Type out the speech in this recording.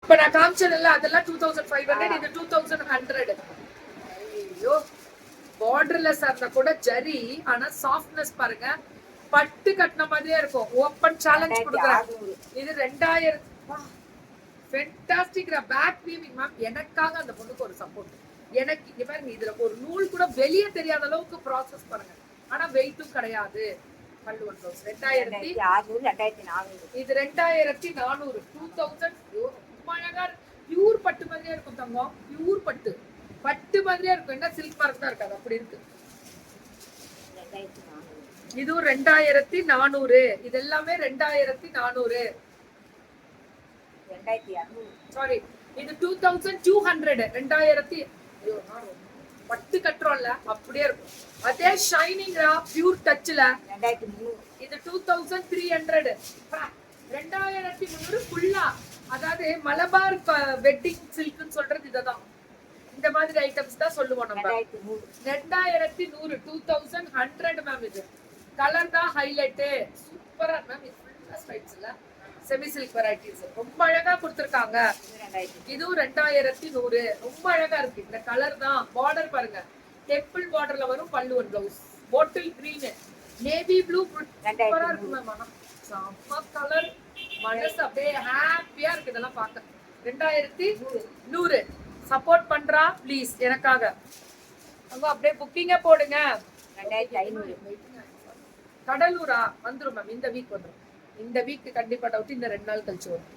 இப்ப நான் காமிச்சதில்ல அதெல்லாம் 2500, இது 2100. ஐயோ பார்டர்லெஸ் இருந்தா கூட ஜரி, ஆனா சாஃப்ட்னஸ் பாருங்க, பட்டு கட்டின மாதிரியே இருக்கும். ஓப்பன் சேலஞ்ச் கொடுக்குறேன். இது 2000. Fantastic bag weaving ma'am. எனக்காக அந்த பொண்ணுக்கு ஒரு சப்போர்ட். எனக்கு இங்க பாருங்க, இதுல ஒரு நூல் கூட வெளியே தெரியாத அளவுக்கு ப்ராசஸ் பாருங்க. ஆனா வெயிட்டும் கிடையாது. பல்லுவன் ப்ளவுஸ் 2600, இது 2400, 2000. ரொம்ப அழகா பியூர் பட்டு மாதிரியே இருக்கும் தங்கம். பியூர் பட்டு பட்டு மாதிரியே இருக்கும். என்ன சில்க் மார்க் தான் இருக்காது, அப்படி இருக்கு. இதுவும் 2400. இது எல்லாமே 2400. சாரி, இது 2200. 2000. பட்டு கட்டுறோம்ல அப்படியே இருக்கும். அதே ஷைனிங் பியூர் டச்ல இது 2300. 2300 ஃபுல்லா. அதாவது மலபார் வெட்டிங் சில்க்னு சொல்றது இததான். இந்த மாதிரி ஐட்டம்ஸ் தான் சொல்லுவோம் நம்ம. 2100, 2100 மேம். இது கலர் தான் ஹைலைட். சூப்பரா மேம். இது ஃபுல்லா ஸ்ட்ரைப்ஸ்ல செமி சில்க் வெரைட்டிஸ் ரொம்ப அழகா கொடுத்திருக்காங்க. இதுவும் 2100. ரொம்ப அழகா இருக்கு. இந்த கலர் தான். பார்டர் பாருங்க, டெம்பிள் பார்டர்ல வரும். பல்லுவன் blouse bottle green, navy blue. சூப்பரா இருக்கு மேம். ஆனா செம்ம கலர். மனசு அப்படியே ஹாப்பியா இருக்கு இதெல்லாம் பார்க்க. 2100. சப்போர்ட் பண்றா ப்ளீஸ் எனக்காக. அங்க அப்படியே புக்கிங்க போடுங்க. 2500. கடலூரா வந்துரும் மேம். இந்த வீக் வந்துரும். இந்த வீக் கண்டிப்பா டவுட். இந்த 2 நாள் கழிச்சு வரும்.